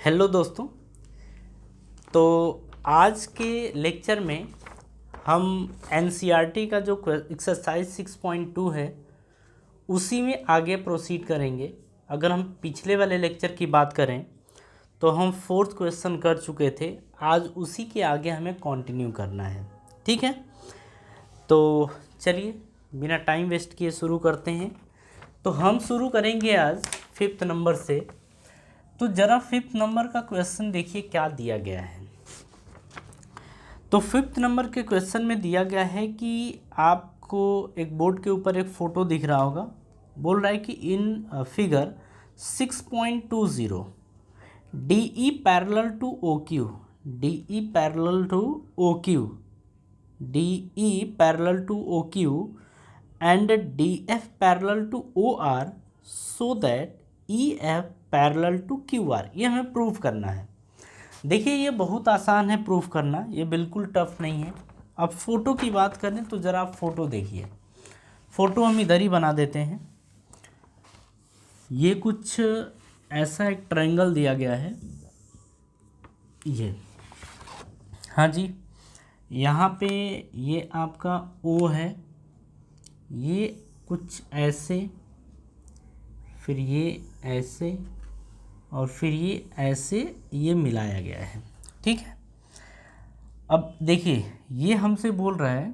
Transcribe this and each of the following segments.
Hello दोस्तों। तो आज के लेक्चर में हम एनसीईआरटी का जो एक्सरसाइज 6.2 है उसी में आगे प्रोसीड करेंगे। अगर हम पिछले वाले लेक्चर की बात करें तो हम 4th क्वेश्चन कर चुके थे, आज उसी के आगे हमें कंटिन्यू करना है। ठीक है, तो चलिए बिना टाइम वेस्ट किए शुरू करते हैं। तो हम शुरू करेंगे आज 5th नंबर से। तो ज़रा 5th नंबर का क्वेश्चन देखिए क्या दिया गया है। तो 5th नंबर के क्वेश्चन में दिया गया है कि आपको एक बोर्ड के ऊपर एक फ़ोटो दिख रहा होगा। बोल रहा है कि in figure 6.20 DE parallel to OQ, DE parallel to OQ, DE parallel to OQ and DF parallel to OR so that EF parallel to QR। ये हमें प्रूफ करना है। देखिए ये बहुत आसान है प्रूफ करना, ये बिल्कुल टफ नहीं है। अब फ़ोटो की बात करें तो ज़रा आप फ़ोटो देखिए। फ़ोटो हम इधर ही बना देते हैं। ये कुछ ऐसा एक ट्रायंगल दिया गया है, ये हाँ जी, यहाँ पे ये आपका O है, ये कुछ ऐसे, फिर ये ऐसे और फिर ये ऐसे, ये मिलाया गया है। ठीक है, अब देखिए ये हमसे बोल रहा है,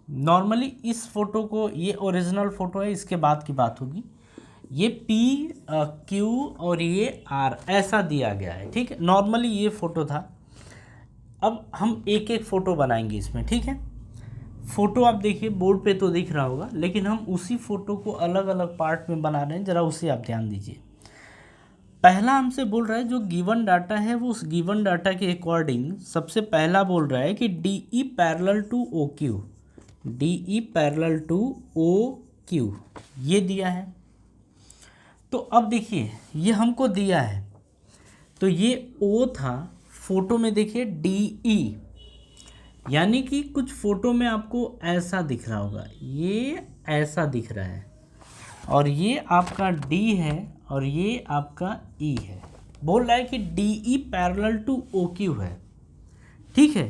नॉर्मली इस फ़ोटो को, ये ओरिजिनल फ़ोटो है, इसके बाद की बात होगी, ये P Q और ये R ऐसा दिया गया है। ठीक है, नॉर्मली ये फ़ोटो था। अब हम एक एक फ़ोटो बनाएंगे इसमें। ठीक है, फ़ोटो आप देखिए बोर्ड पे तो दिख रहा होगा, लेकिन हम उसी फ़ोटो को अलग अलग पार्ट में बना रहे हैं, ज़रा उसे आप ध्यान दीजिए। पहला हमसे बोल रहा है जो गिवन डाटा है वो उस गिवन डाटा के अकॉर्डिंग सबसे पहला बोल रहा है कि DE parallel to OQ, DE parallel to OQ ये दिया है। तो अब देखिए ये हमको दिया है, तो ये O था, फोटो में देखिए DE, यानी कि कुछ फ़ोटो में आपको ऐसा दिख रहा होगा, ये ऐसा दिख रहा है, और ये आपका D है और ये आपका E है। बोल रहा है कि DE पैरेलल टू OQ है। ठीक है,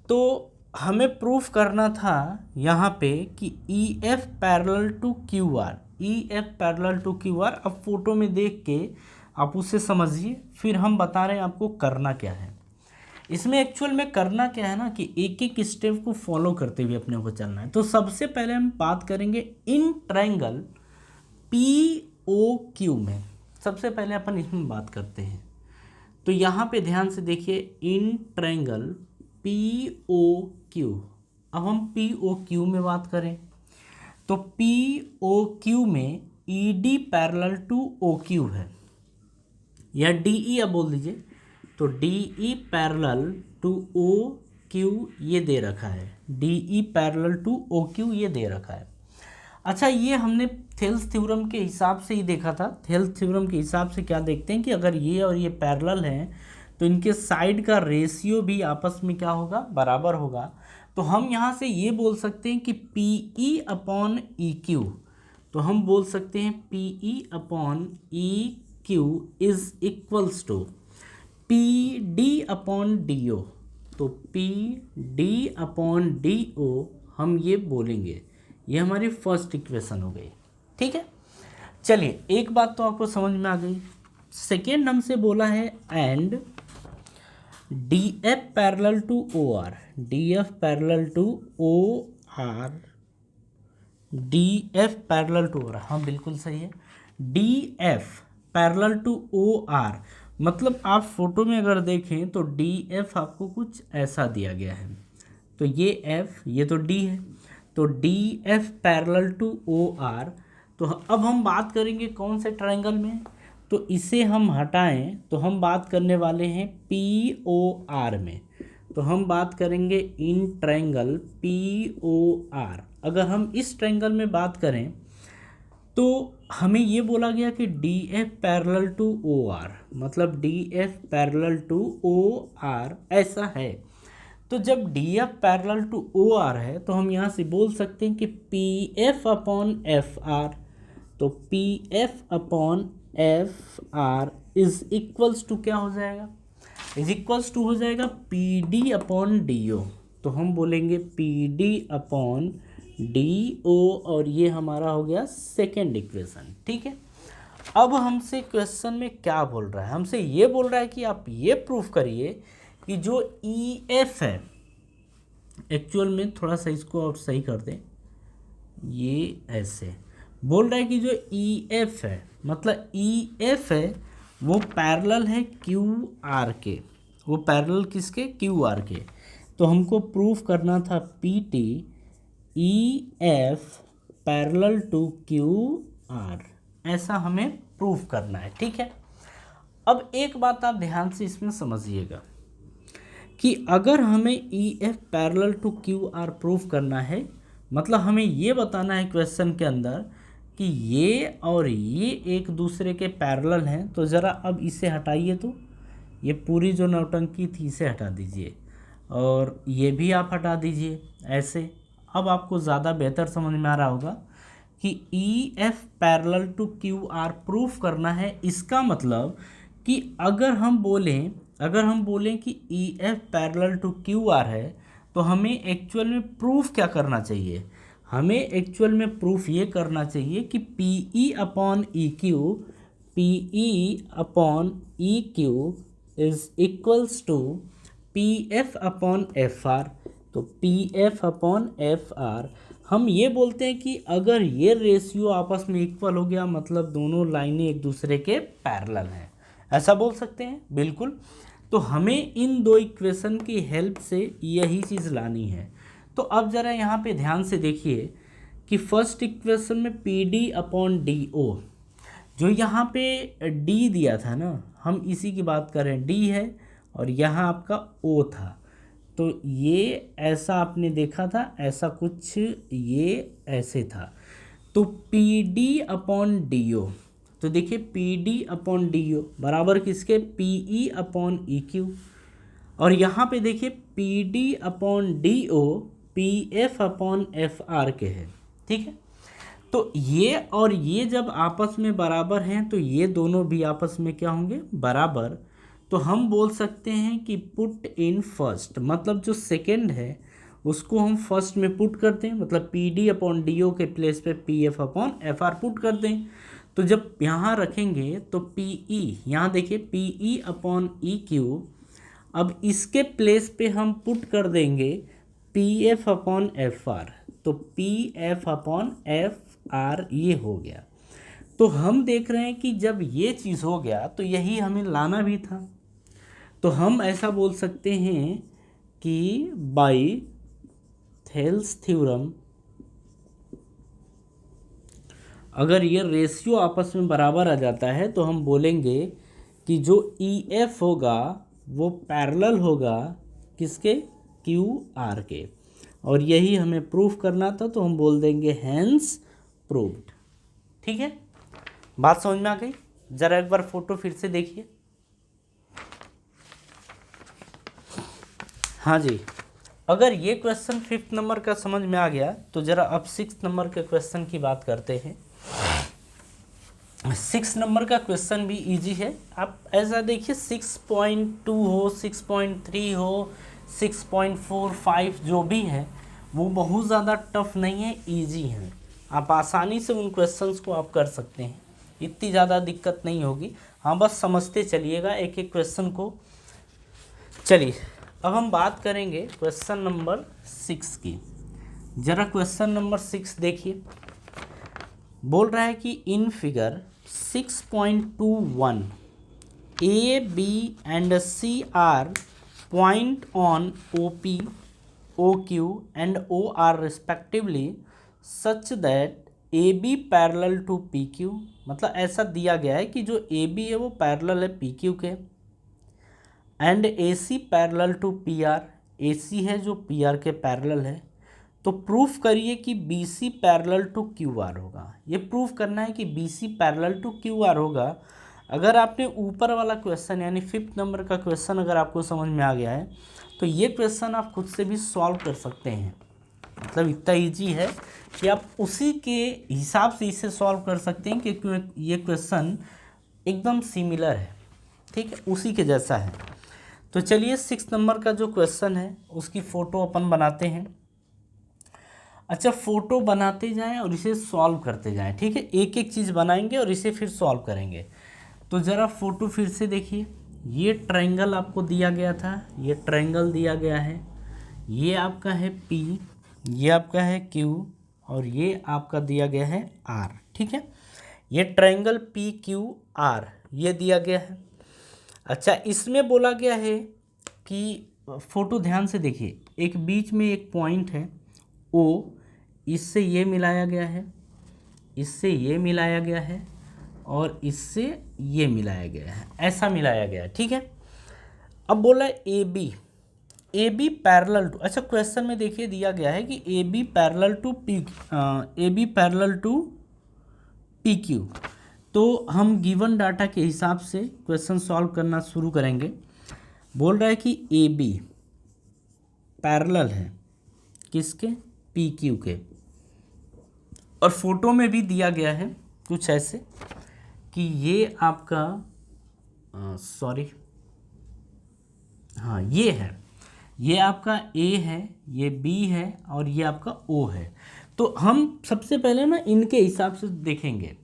तो हमें प्रूफ करना था यहाँ पे कि EF parallel to QR, EF parallel to QR। अब फोटो में देख के आप उसे समझिए, फिर हम बता रहे हैं आपको करना क्या है। इसमें एक्चुअल में करना क्या है ना कि एक एक स्टेप को फॉलो करते हुए अपने को चलना है। तो सबसे पहले हम बात करेंगे इन ट्रायंगल POQ में। सबसे पहले अपन इसमें बात करते हैं। तो यहाँ पे ध्यान से देखिए, इन ट्रायंगल POQ। अब हम POQ में बात करें तो POQ में ED पैरेलल टू OQ है, या DE अब बोल दीजिए। तो DE पैरेलल टू OQ ये दे रखा है, DE पैरेलल टू OQ ये दे रखा है। अच्छा, ये हमने थेल्स थ्योरम के हिसाब से ही देखा था। थेल्स थ्योरम के हिसाब से क्या देखते हैं कि अगर ये और ये पैरेलल हैं तो इनके साइड का रेशियो भी आपस में क्या होगा, बराबर होगा। तो हम यहाँ से ये बोल सकते हैं कि PE अपॉन EQ, तो हम बोल सकते हैं PE अपॉन EQ इज equals to PD upon DO। तो PD अपॉन DO हम ये बोलेंगे, ये हमारी फर्स्ट इक्वेशन हो गई। ठीक है, चलिए एक बात तो आपको समझ में आ गई। सेकेंड हमसे बोला है and DF parallel to OR, DF parallel to OR, DF parallel to OR, हाँ बिल्कुल सही है। DF पैरेलल टू OR मतलब आप फोटो में अगर देखें तो DF आपको कुछ ऐसा दिया गया है, तो ये F, ये तो D है, तो DF पैरेलल टू OR। तो अब हम बात करेंगे कौन से ट्रायंगल में, तो इसे हम हटाएं तो हम बात करने वाले हैं POR में। तो हम बात करेंगे इन ट्रायंगल POR। अगर हम इस ट्रायंगल में बात करें तो हमें ये बोला गया कि DF पैरेलल टू OR, मतलब DF पैरेलल टू OR ऐसा है। तो जब DF पैरेलल टू OR है तो हम यहाँ से बोल सकते हैं कि PF अपॉन FR, तो P F upon F R is equals to क्या हो जाएगा, इज इक्वल्स टू हो जाएगा P D upon D O. तो हम बोलेंगे P D upon D O, और ये हमारा हो गया सेकेंड इक्वेशन। ठीक है, अब हमसे क्वेश्चन में क्या बोल रहा है, हमसे ये बोल रहा है कि आप ये प्रूफ करिए कि जो ई एफ है, एक्चुअल में थोड़ा सा इसको आप सही कर दें, ये ऐसे बोल रहा है कि जो ई एफ है, मतलब ई एफ है वो पैरेलल है क्यू आर के, वो पैरेलल किसके, क्यू आर के। तो हमको प्रूफ करना था P T E F parallel to Q R, ऐसा हमें प्रूफ करना है। ठीक है, अब एक बात आप ध्यान से इसमें समझिएगा कि अगर हमें E F parallel to Q R proof करना है, मतलब हमें ये बताना है क्वेश्चन के अंदर कि ये और ये एक दूसरे के पैरेलल हैं। तो ज़रा अब इसे हटाइए, तो ये पूरी जो नौटंकी थी इसे हटा दीजिए, और ये भी आप हटा दीजिए ऐसे। अब आपको ज़्यादा बेहतर समझ में आ रहा होगा कि E F parallel to Q R proof करना है। इसका मतलब कि अगर हम बोलें कि E F parallel to Q R है, तो हमें एक्चुअल में प्रूफ क्या करना चाहिए, हमें एक्चुअल में प्रूफ ये करना चाहिए कि P E upon E Q is equals to P F upon F R. तो P F upon F R, हम ये बोलते हैं कि अगर ये रेशियो आपस में इक्वल हो गया, मतलब दोनों लाइनें एक दूसरे के पैरेलल हैं, ऐसा बोल सकते हैं बिल्कुल। तो हमें इन दो इक्वेशन की हेल्प से यही चीज़ लानी है। तो अब ज़रा यहाँ पे ध्यान से देखिए कि फर्स्ट इक्वेशन में P D upon D O, जो यहाँ पे डी दिया था ना, हम इसी की बात कर रहे हैं, डी है और यहाँ आपका ओ था। तो ये ऐसा आपने देखा था, ऐसा कुछ ये ऐसे था। तो P D upon D O, तो देखिए P D upon D O बराबर किसके, P E upon E Q. और यहाँ पे देखिए P D upon D O P F upon F R के है। ठीक है, तो ये और ये जब आपस में बराबर हैं तो ये दोनों भी आपस में क्या होंगे, बराबर। तो हम बोल सकते हैं कि पुट इन फर्स्ट, मतलब जो सेकेंड है उसको हम फर्स्ट में पुट करते हैं, मतलब P D upon D O के प्लेस पे P F upon F R put कर दें। तो जब यहाँ रखेंगे तो पी ई, यहाँ देखिए P E upon E Q, अब इसके प्लेस पे हम पुट कर देंगे P F upon F R. तो P F upon F R ये हो गया। तो हम देख रहे हैं कि जब ये चीज़ हो गया तो यही हमें लाना भी था। तो हम ऐसा बोल सकते हैं कि बाय थेल्स थ्योरम, अगर ये रेशियो आपस में बराबर आ जाता है तो हम बोलेंगे कि जो ई एफ होगा वो पैरेलल होगा किसके, क्यू आर के। और यही हमें प्रूफ करना था, तो हम बोल देंगे हैंस प्रूव्ड। ठीक है, बात समझ में आ गई। जरा एक बार फोटो फिर से देखिए। हाँ जी, अगर ये क्वेश्चन 5th नंबर का समझ में आ गया तो ज़रा अब 6th नंबर के क्वेश्चन की बात करते हैं। 6 नंबर का क्वेश्चन भी इजी है। आप ऐसा देखिए 6.2 हो, 6.3 हो, 6.45 जो भी है वो बहुत ज़्यादा टफ नहीं है, इजी है। आप आसानी से उन क्वेश्चंस को आप कर सकते हैं, इतनी ज़्यादा दिक्कत नहीं होगी। हाँ, बस समझते चलिएगा एक एक क्वेश्चन को। चलिए अब हम बात करेंगे क्वेश्चन नंबर 6 की। ज़रा क्वेश्चन नंबर 6 देखिए। बोल रहा है कि in figure 6.21 A B and C are point on O P, O Q and O R respectively such that A B parallel to P Q, मतलब ऐसा दिया गया है कि जो ए बी है वो पैरेलल है पी क्यू के, and A C parallel to P R, A C है जो पी आर के पैरेलल है। तो प्रूफ करिए कि B C parallel to Q R होगा। ये प्रूफ करना है कि B C parallel to Q R होगा। अगर आपने ऊपर वाला क्वेश्चन यानी 5th नंबर का क्वेश्चन अगर आपको समझ में आ गया है तो ये क्वेश्चन आप खुद से भी सॉल्व कर सकते हैं। मतलब इतना इजी है कि आप उसी के हिसाब से इसे सॉल्व कर सकते हैं कि ये क्वेश्चन एकदम सिमिलर है, ठीक है, उसी के जैसा है। तो चलिए 6 नंबर का जो क्वेश्चन है उसकी फ़ोटो अपन बनाते हैं। अच्छा, फ़ोटो बनाते जाएं और इसे सॉल्व करते जाएं, ठीक है, एक एक चीज़ बनाएंगे और इसे फिर सॉल्व करेंगे। तो ज़रा फ़ोटो फिर से देखिए, ये ट्रायंगल आपको दिया गया था, ये ट्रायंगल दिया गया है, ये आपका है P, ये आपका है Q और ये आपका दिया गया है R, ठीक है। ये ट्रायंगल PQR ये दिया गया है। अच्छा, इसमें बोला गया है कि फ़ोटो ध्यान से देखिए, एक बीच में एक पॉइंट है O, इससे ये मिलाया गया है, इससे ये मिलाया गया है और इससे ये मिलाया गया है, ऐसा मिलाया गया है, ठीक है। अब बोला ए बी पैरेलल टू, अच्छा क्वेश्चन में देखिए दिया गया है कि A B parallel to P Q. तो हम गिवन डाटा के हिसाब से क्वेश्चन सॉल्व करना शुरू करेंगे। बोल रहा है कि ए बी पैरेलल है किसके, पी क्यू के, और फोटो में भी दिया गया है कुछ ऐसे कि ये आपका ये है, ये आपका ए है, ये बी है और ये आपका ओ है। तो हम सबसे पहले ना इनके हिसाब से देखेंगे।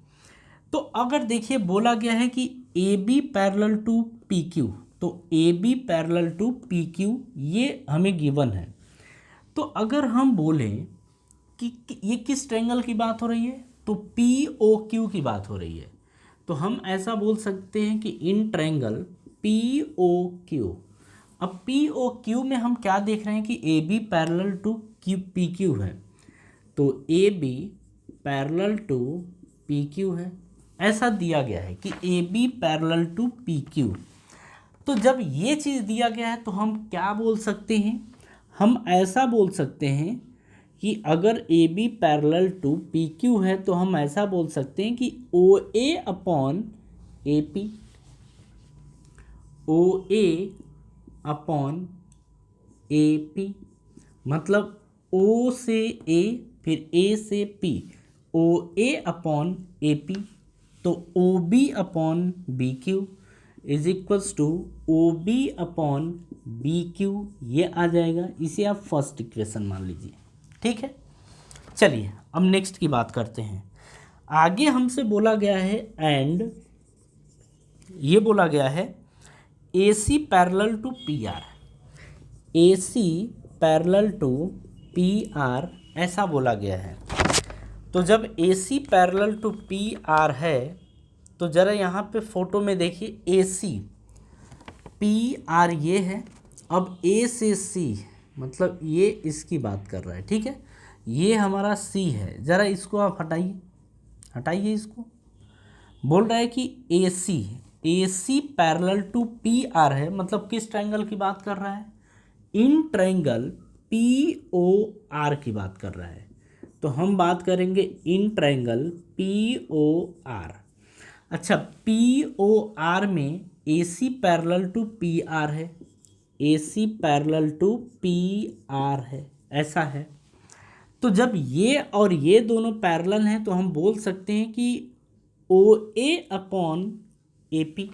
तो अगर देखिए बोला गया है कि A B parallel to P Q, तो A B parallel to P Q ये हमें गिवन है। तो अगर हम बोलें कि ये किस ट्रायंगल की बात हो रही है, तो पी ओ क्यू की बात हो रही है। तो हम ऐसा बोल सकते हैं कि in triangle P O Q, अब पी ओ क्यू में हम क्या देख रहे हैं कि A B parallel to Q P Q है, तो A B parallel to P Q है, ऐसा दिया गया है कि A B parallel to P Q. तो जब ये चीज़ दिया गया है तो हम क्या बोल सकते हैं, हम ऐसा बोल सकते हैं कि अगर A B parallel to P Q है तो हम ऐसा बोल सकते हैं कि O A upon A P, O A upon A P, मतलब ओ से ए फिर ए से P, O A upon A P, तो O B upon B Q is equals to O B upon B Q, ये आ जाएगा। इसे आप फर्स्ट इक्वेशन मान लीजिए, ठीक है। चलिए अब नेक्स्ट की बात करते हैं। आगे हमसे बोला गया है एंड ये बोला गया है A C parallel to P R, A C parallel to P R ऐसा बोला गया है। तो जब A C parallel to P R है तो ज़रा यहाँ पे फोटो में देखिए, ए सी पी आर ये है, अब ए से सी मतलब ये इसकी बात कर रहा है, ठीक है, ये हमारा सी है। ज़रा इसको आप हटाइए इसको। बोल रहा है कि A C parallel to P R है, मतलब किस ट्रायंगल की बात कर रहा है, in triangle P O R की बात कर रहा है। तो हम बात करेंगे in triangle P O R. अच्छा, पी ओ आर में A C parallel to P R है, A C parallel to P R है, ऐसा है। तो जब ये और ये दोनों पैरेलल हैं तो हम बोल सकते हैं कि O A upon A P,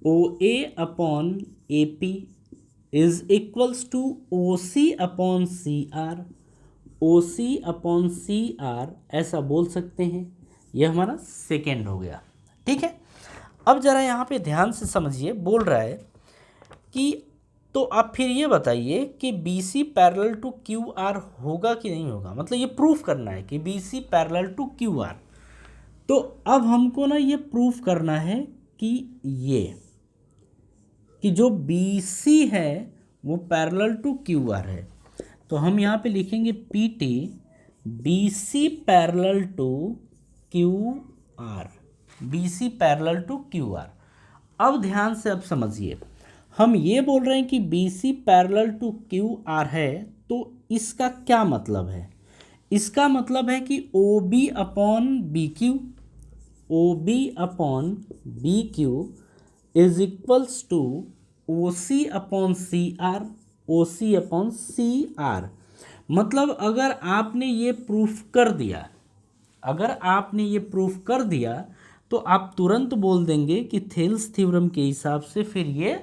O A upon A P is equals to O C upon C R, O C upon C R ऐसा बोल सकते हैं। यह हमारा सेकेंड हो गया, ठीक है। अब ज़रा यहाँ पे ध्यान से समझिए, बोल रहा है कि तो आप फिर ये बताइए कि B C parallel to Q R होगा कि नहीं होगा, मतलब ये प्रूफ करना है कि B C parallel to Q R. तो अब हमको ना ये प्रूफ करना है कि ये कि जो बी सी है वो पैरेलल टू क्यू आर है। तो हम यहाँ पे लिखेंगे P T B C parallel to Q R, B C parallel to Q R. अब ध्यान से अब समझिए, हम ये बोल रहे हैं कि B C parallel to Q R है, तो इसका क्या मतलब है, इसका मतलब है कि O B upon B Q, O B upon B Q is equals to O C upon C R, O C upon C R, मतलब अगर आपने ये प्रूफ कर दिया, अगर आपने ये प्रूफ कर दिया तो आप तुरंत बोल देंगे कि थेल्स थ्योरम के हिसाब से फिर ये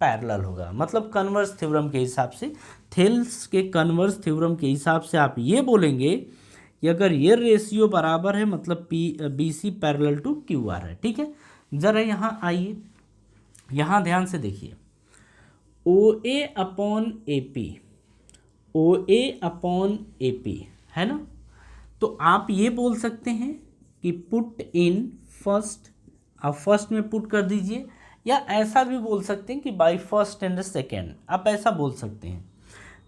पैरेलल होगा। मतलब कन्वर्स थ्योरम के हिसाब से, थेल्स के कन्वर्स थ्योरम के हिसाब से आप ये बोलेंगे कि अगर ये रेशियो बराबर है मतलब B C parallel to Q R है। ठीक है, ज़रा यहाँ आइए, यहाँ ध्यान से देखिए, O A upon A P, O A upon A P है ना। तो आप ये बोल सकते हैं कि पुट इन फर्स्ट, आप फर्स्ट में पुट कर दीजिए, या ऐसा भी बोल सकते हैं कि बाय फर्स्ट एंड सेकेंड, आप ऐसा बोल सकते हैं।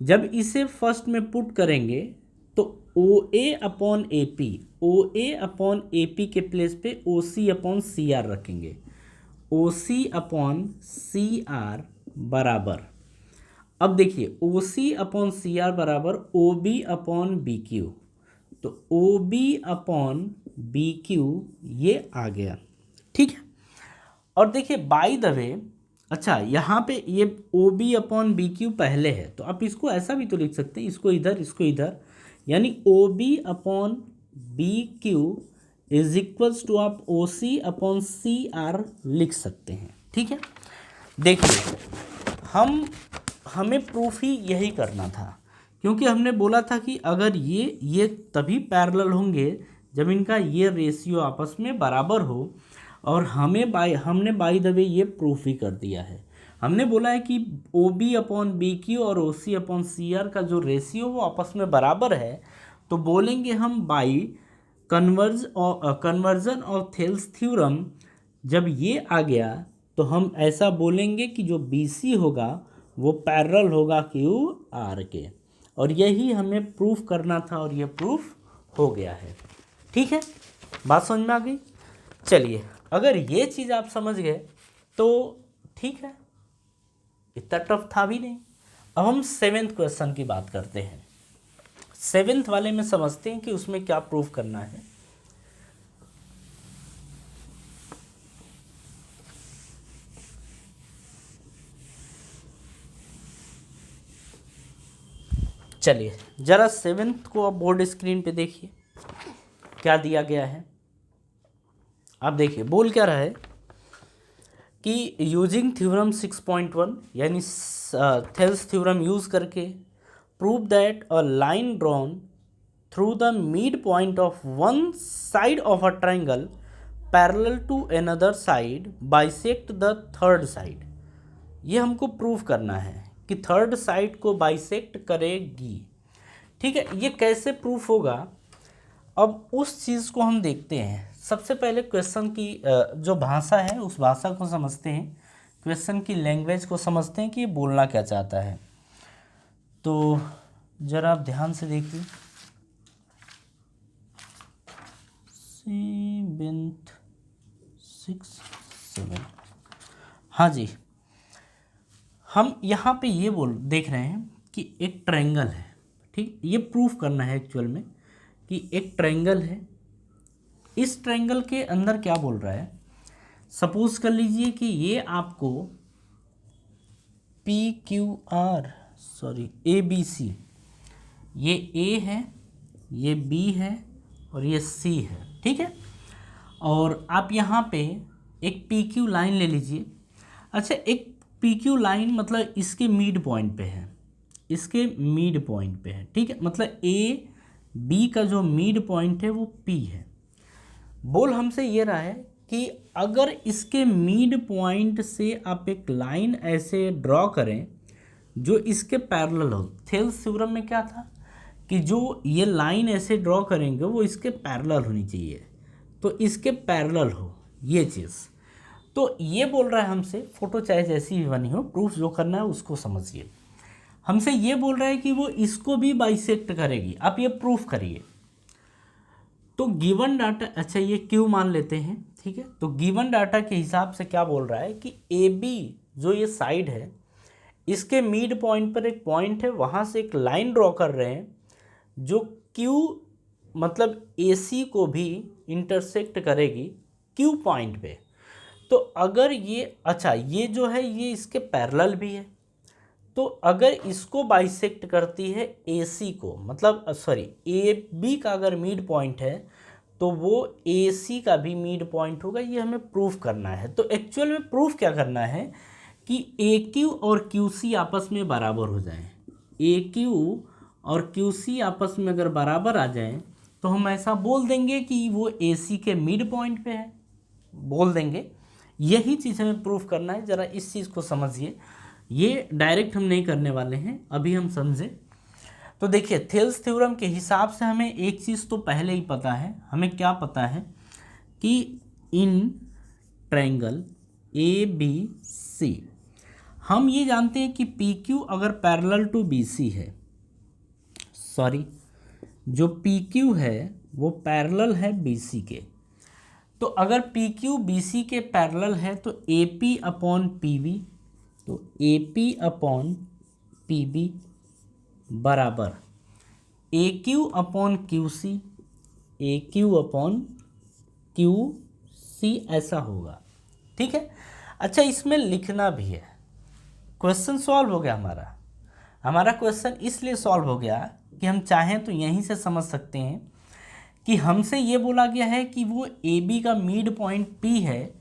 जब इसे फर्स्ट में पुट करेंगे तो O A upon A P, O A upon A P के प्लेस पे O C upon C are रखेंगे। ओ सी अपॉन सी आर बराबर, अब देखिए ओ सी अपॉन सी आर बराबर O B upon B Q, तो O B upon B Q ये आ गया। ठीक है, और देखिए बाय द वे, अच्छा यहाँ पे ये O B upon B Q पहले है, तो आप इसको ऐसा भी तो लिख सकते हैं, इसको इधर इसको इधर, यानी O B upon B Q is equals to आप O C upon C are लिख सकते हैं। ठीक है, देखिए हमें प्रूफ ही यही करना था, क्योंकि हमने बोला था कि अगर ये तभी पैरेलल होंगे जब इनका ये रेशियो आपस में बराबर हो, और हमने बाय द वे ये प्रूफ ही कर दिया है। हमने बोला है कि O B upon B Q और O C upon C are का जो रेशियो वो आपस में बराबर है, तो बोलेंगे हम by conversion of Thales theorem, जब ये आ गया तो हम ऐसा बोलेंगे कि जो बी सी होगा वो पैरेलल होगा क्यू आर के, और यही हमें प्रूफ करना था और ये प्रूफ हो गया है। ठीक है, बात समझ में आ गई। चलिए, अगर ये चीज़ आप समझ गए तो ठीक है, इतना टफ था भी नहीं। अब हम 7th क्वेश्चन की बात करते हैं। 7th वाले में समझते हैं कि उसमें क्या प्रूफ करना है। चलिए जरा 7th को आप बोर्ड स्क्रीन पे देखिए क्या दिया गया है। आप देखिए बोल क्या रहा है कि यूजिंग थ्योरम 6.1 यानी थेल्स थ्योरम यूज करके prove that a line drawn through the mid point of one side of a triangle parallel to another side bisect the third side. ये हमको प्रूव करना है कि थर्ड साइड को bisect करेगी। ठीक है, ये कैसे प्रूफ होगा, अब उस चीज़ को हम देखते हैं। सबसे पहले क्वेश्चन की जो भाषा है उस भाषा को समझते हैं, क्वेश्चन की लैंग्वेज को समझते हैं कि ये बोलना क्या चाहता है। तो ज़रा आप ध्यान से देखिए, 7 हाँ जी, हम यहाँ पे ये देख रहे हैं कि एक ट्रायंगल है। ठीक, ये प्रूफ करना है एक्चुअल में कि एक ट्रायंगल है। इस ट्रायंगल के अंदर क्या बोल रहा है, सपोज कर लीजिए कि ये आपको P Q R A B C, ये ए है, ये बी है और ये सी है। ठीक है, और आप यहाँ पे एक पी क्यू लाइन ले लीजिए। अच्छा, एक पी क्यू लाइन मतलब इसके मिड पॉइंट पे है, इसके मिड पॉइंट पे है। ठीक है, मतलब ए बी का जो मिड पॉइंट है वो पी है। बोल हमसे ये रहा है कि अगर इसके मिड पॉइंट से आप एक लाइन ऐसे ड्रॉ करें जो इसके पैरेलल हो। थेल्स थ्योरम में क्या था कि जो ये लाइन ऐसे ड्रॉ करेंगे वो इसके पैरेलल होनी चाहिए, तो इसके पैरेलल हो ये चीज़। तो ये बोल रहा है हमसे, फोटो चाहे जैसी भी बनी हो, प्रूफ जो करना है उसको समझिए। हमसे ये बोल रहा है कि वो इसको भी बाइसेक्ट करेगी, आप ये प्रूफ करिए। तो गिवन डाटा, अच्छा ये क्यू मान लेते हैं। ठीक है, तो गिवन डाटा के हिसाब से क्या बोल रहा है कि ए बी जो ये साइड है इसके मिड पॉइंट पर एक पॉइंट है, वहाँ से एक लाइन ड्रॉ कर रहे हैं जो क्यू मतलब ए सी को भी इंटरसेक्ट करेगी क्यू पॉइंट पे। तो अगर ये, अच्छा ये जो है ये इसके पैरेलल भी है, तो अगर इसको बाइसेक्ट करती है AC को, मतलब सॉरी AB का अगर मिड पॉइंट है तो वो AC का भी मिड पॉइंट होगा, ये हमें प्रूफ करना है। तो एक्चुअल में प्रूफ क्या करना है कि AQ और QC आपस में बराबर हो जाएं। AQ और QC आपस में अगर बराबर आ जाएं तो हम ऐसा बोल देंगे कि वो AC के मिड पॉइंट पे है, बोल देंगे। यही चीज़ हमें प्रूफ करना है। ज़रा इस चीज़ को समझिए, ये डायरेक्ट हम नहीं करने वाले हैं, अभी हम समझें। तो देखिए थेल्स थ्योरम के हिसाब से हमें एक चीज़ तो पहले ही पता है। हमें क्या पता है कि इन ट्रायंगल ABC हम ये जानते हैं कि PQ अगर पैरेलल टू BC है, सॉरी जो PQ है वो पैरेलल है BC के, तो अगर PQ BC के पैरेलल है तो AP अपॉन PB, तो AP अपॉन PB बराबर AQ upon QC, AQ upon QC ऐसा होगा। ठीक है। अच्छा इसमें लिखना भी है। क्वेश्चन सॉल्व हो गया हमारा क्वेश्चन इसलिए सॉल्व हो गया कि हम चाहें तो यहीं से समझ सकते हैं कि हमसे ये बोला गया है कि वो AB का मिड पॉइंट P है,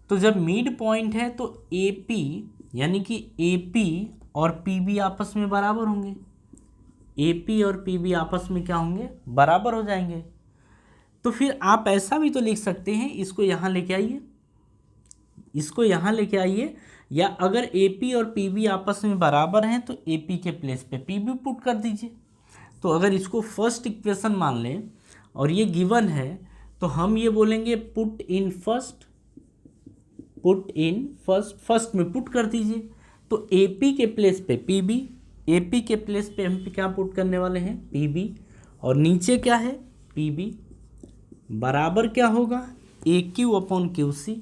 तो जब मिड पॉइंट है तो AP यानी कि AP और PB आपस में बराबर होंगे। AP और PB आपस में क्या होंगे, बराबर हो जाएंगे। तो फिर आप ऐसा भी तो लिख सकते हैं, इसको यहाँ लेके आइए, इसको यहाँ लेके आइए, या अगर AP और PB आपस में बराबर हैं तो AP के प्लेस पे PB पुट कर दीजिए। तो अगर इसको फर्स्ट इक्वेशन मान लें और ये गिवन है तो हम ये बोलेंगे पुट इन फर्स्ट, फर्स्ट में पुट कर दीजिए। तो AP के प्लेस पे PB, AP के प्लेस पे हम क्या पुट करने वाले हैं, PB, और नीचे क्या है PB बराबर क्या होगा AQ अपॉन QC,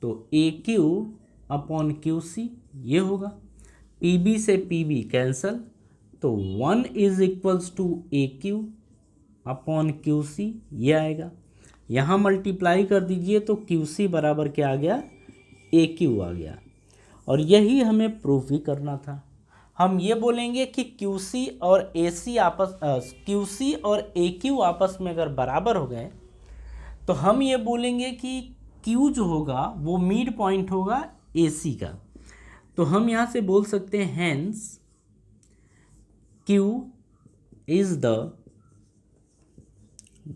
तो AQ अपॉन QC ये होगा। PB से PB कैंसल, तो 1 is equals to AQ upon QC ये आएगा। यहाँ मल्टीप्लाई कर दीजिए तो QC बराबर क्या आ गया, AQ आ गया। और यही हमें प्रूफ भी करना था। हम ये बोलेंगे कि QC और QC और AQ आपस में अगर बराबर हो गए तो हम ये बोलेंगे कि Q जो होगा वो मिड पॉइंट होगा AC का। तो हम यहाँ से बोल सकते हैं hence Q is the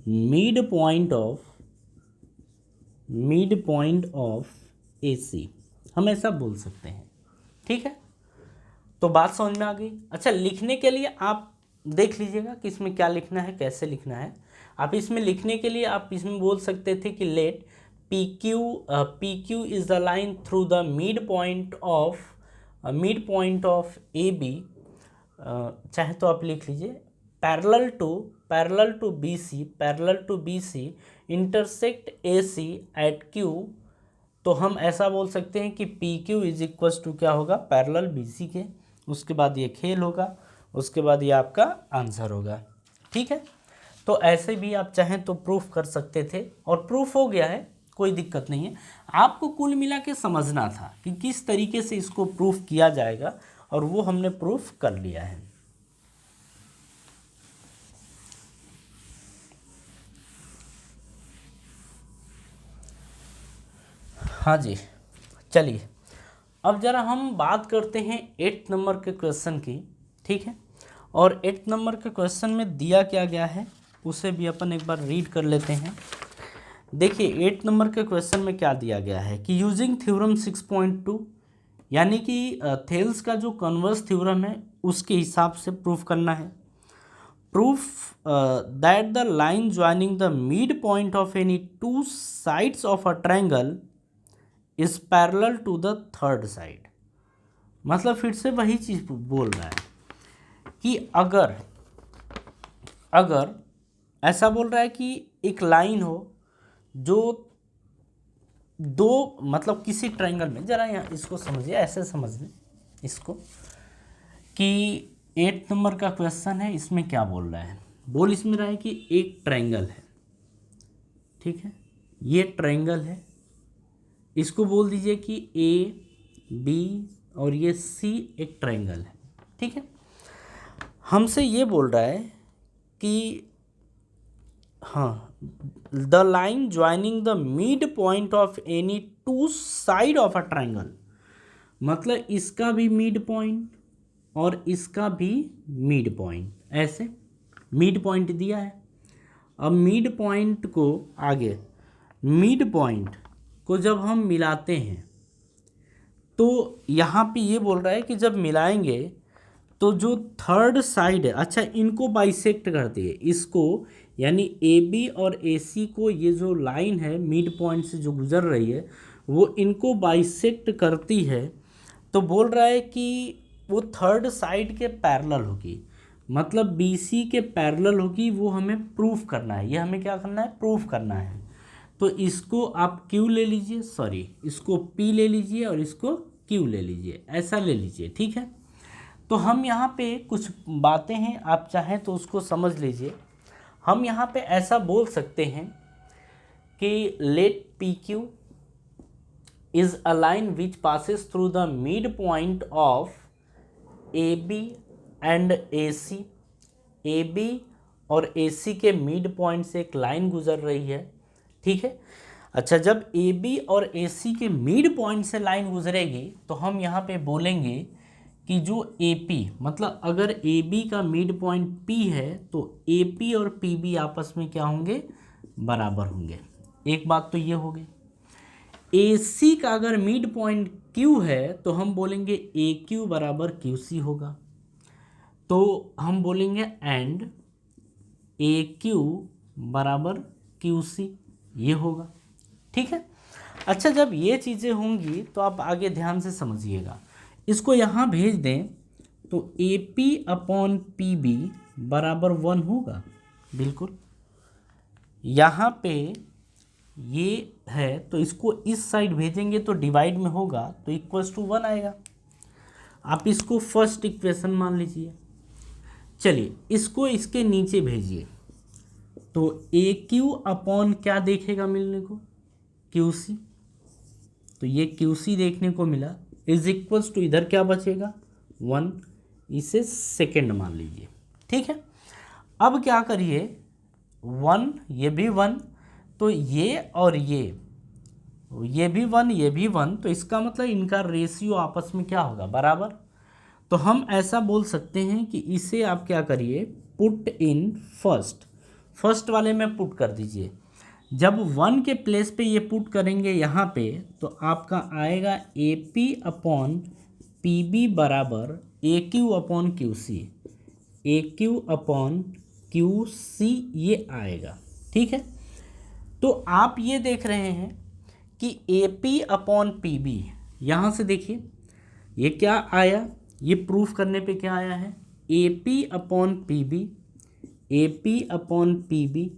mid point of AC, हम ऐसा बोल सकते हैं। ठीक है, तो बात समझ में आ गई। अच्छा लिखने के लिए आप देख लीजिएगा कि इसमें क्या लिखना है, कैसे लिखना है। आप इसमें लिखने के लिए आप इसमें बोल सकते थे कि let PQ is the line through the mid point of AB, चाहे तो आप लिख लीजिए parallel to BC intersect AC at Q। तो हम ऐसा बोल सकते हैं कि PQ इज इक्वल्स टू क्या होगा, पैरेलल BC के, उसके बाद ये खेल होगा, उसके बाद ये आपका आंसर होगा। ठीक है, तो ऐसे भी आप चाहें तो प्रूफ कर सकते थे और प्रूफ हो गया है, कोई दिक्कत नहीं है। आपको कुल मिला के समझना था कि किस तरीके से इसको प्रूफ किया जाएगा, और वो हमने प्रूफ कर लिया है। हाँ जी, चलिए अब ज़रा हम बात करते हैं 8 नंबर के क्वेश्चन की। ठीक है, और 8 नंबर के क्वेश्चन में दिया क्या गया है उसे भी अपन एक बार रीड कर लेते हैं। देखिए 8 नंबर के क्वेश्चन में क्या दिया गया है कि यूजिंग थ्योरम 6.2, यानी कि थेल्स का जो कन्वर्स थ्योरम है उसके हिसाब से प्रूफ करना है। Proof that the line joining the mid point of any two sides of a triangle is parallel to the third side. मतलब फिर से वही चीज़ बोल रहा है कि अगर ऐसा बोल रहा है कि एक लाइन हो जो दो, मतलब किसी ट्रायंगल में, ज़रा यहाँ इसको समझिए, ऐसे समझ लें इसको कि 8 नंबर का क्वेश्चन है, इसमें क्या बोल रहा है, बोल इसमें रहा है कि एक ट्रायंगल है। ठीक है, ये ट्रायंगल है, इसको बोल दीजिए कि A B और ये सी एक ट्रायंगल है, ठीक है। हमसे ये बोल रहा है कि हाँ, the line joining the mid point of any to side of a triangle, मतलब इसका भी मिड पॉइंट और इसका भी मिड पॉइंट, ऐसे मिड पॉइंट दिया है। अब मिड पॉइंट को आगे, मिड पॉइंट को जब हम मिलाते हैं तो यहाँ पे ये बोल रहा है कि जब मिलाएंगे तो जो थर्ड साइड है, अच्छा इनको बाइसेक्ट करती है, इसको यानी ए बी और ए सी को, ये जो लाइन है मिड पॉइंट से जो गुजर रही है वो इनको बाइसेक्ट करती है। तो बोल रहा है कि वो थर्ड साइड के पैरेलल होगी, मतलब बी सी के पैरेलल होगी, वो हमें प्रूफ करना है। ये हमें क्या करना है, प्रूफ करना है। तो इसको आप क्यू ले लीजिए, सॉरी इसको पी ले लीजिए और इसको क्यू ले लीजिए, ऐसा ले लीजिए, ठीक है। तो हम यहाँ पे कुछ बातें हैं, आप चाहें तो उसको समझ लीजिए। हम यहाँ पे ऐसा बोल सकते हैं कि let P Q is a line which passes through the mid point of A B and A C. A B और ए सी के मिड पॉइंट से एक लाइन गुजर रही है, ठीक है। अच्छा, जब ए बी और ए सी के मिड पॉइंट से लाइन गुजरेगी तो हम यहाँ पे बोलेंगे कि जो ए पी, मतलब अगर ए बी का मिड पॉइंट पी है तो ए पी और पी बी आपस में क्या होंगे, बराबर होंगे। एक बात तो ये हो गई। ए सी का अगर मिड पॉइंट क्यू है तो हम बोलेंगे ए क्यू बराबर क्यू सी होगा। तो हम बोलेंगे एंड ए क्यू बराबर क्यू सी, ये होगा, ठीक है। अच्छा, जब ये चीज़ें होंगी तो आप आगे ध्यान से समझिएगा। इसको यहाँ भेज दें तो A P upon P B बराबर 1 होगा, बिल्कुल। यहाँ पे ये है तो इसको इस साइड भेजेंगे तो डिवाइड में होगा तो इक्वल्स टू 1 आएगा। आप इसको फर्स्ट इक्वेशन मान लीजिए। चलिए इसको इसके नीचे भेजिए तो ए क्यू अपॉन क्या देखेगा मिलने को, क्यू सी। तो ये क्यू सी देखने को मिला, इज इक्वल्स टू इधर क्या बचेगा 1, इसे सेकेंड मान लीजिए, ठीक है। अब क्या करिए 1, ये भी 1, तो ये और ये भी 1, ये भी 1, तो इसका मतलब इनका रेशियो आपस में क्या होगा, बराबर। तो हम ऐसा बोल सकते हैं कि इसे आप क्या करिए, पुट इन फर्स्ट वाले में पुट कर दीजिए। जब 1 के प्लेस पे ये पुट करेंगे यहाँ पे तो आपका आएगा A P upon P B बराबर A Q upon Q C, A Q upon Q C, ये आएगा, ठीक है। तो आप ये देख रहे हैं कि A P upon P B, यहाँ से देखिए ये क्या आया, ये प्रूफ करने पे क्या आया है, A P upon P B, A P upon P B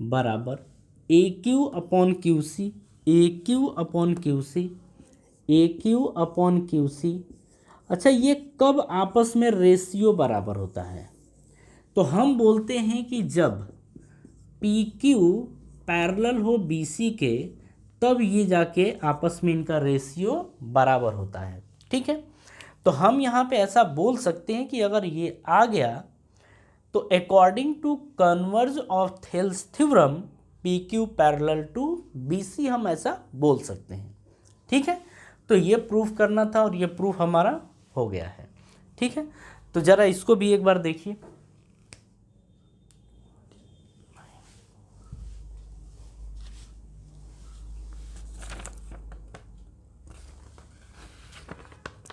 बराबर A Q upon Q C, A Q upon Q C, A Q upon Q C. अच्छा, ये कब आपस में रेशियो बराबर होता है, तो हम बोलते हैं कि जब पी क्यू पैरेलल हो बी सी के, तब ये जाके आपस में इनका रेशियो बराबर होता है, ठीक है। तो हम यहाँ पे ऐसा बोल सकते हैं कि अगर ये आ गया तो according to converse of Thales theorem P Q parallel to B C, हम ऐसा बोल सकते हैं, ठीक है। तो ये प्रूफ करना था और ये प्रूफ हमारा हो गया है, ठीक है। तो ज़रा इसको भी एक बार देखिए।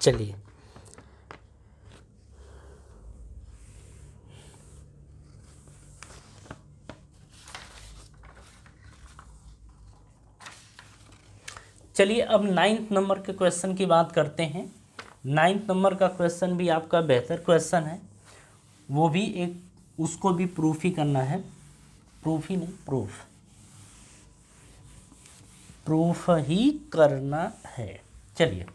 चलिए अब 9th नंबर के क्वेश्चन की बात करते हैं। 9th नंबर का क्वेश्चन भी आपका बेहतर क्वेश्चन है, वो भी एक, उसको भी प्रूफ ही करना है, प्रूफ ही नहीं, प्रूफ ही करना है। चलिए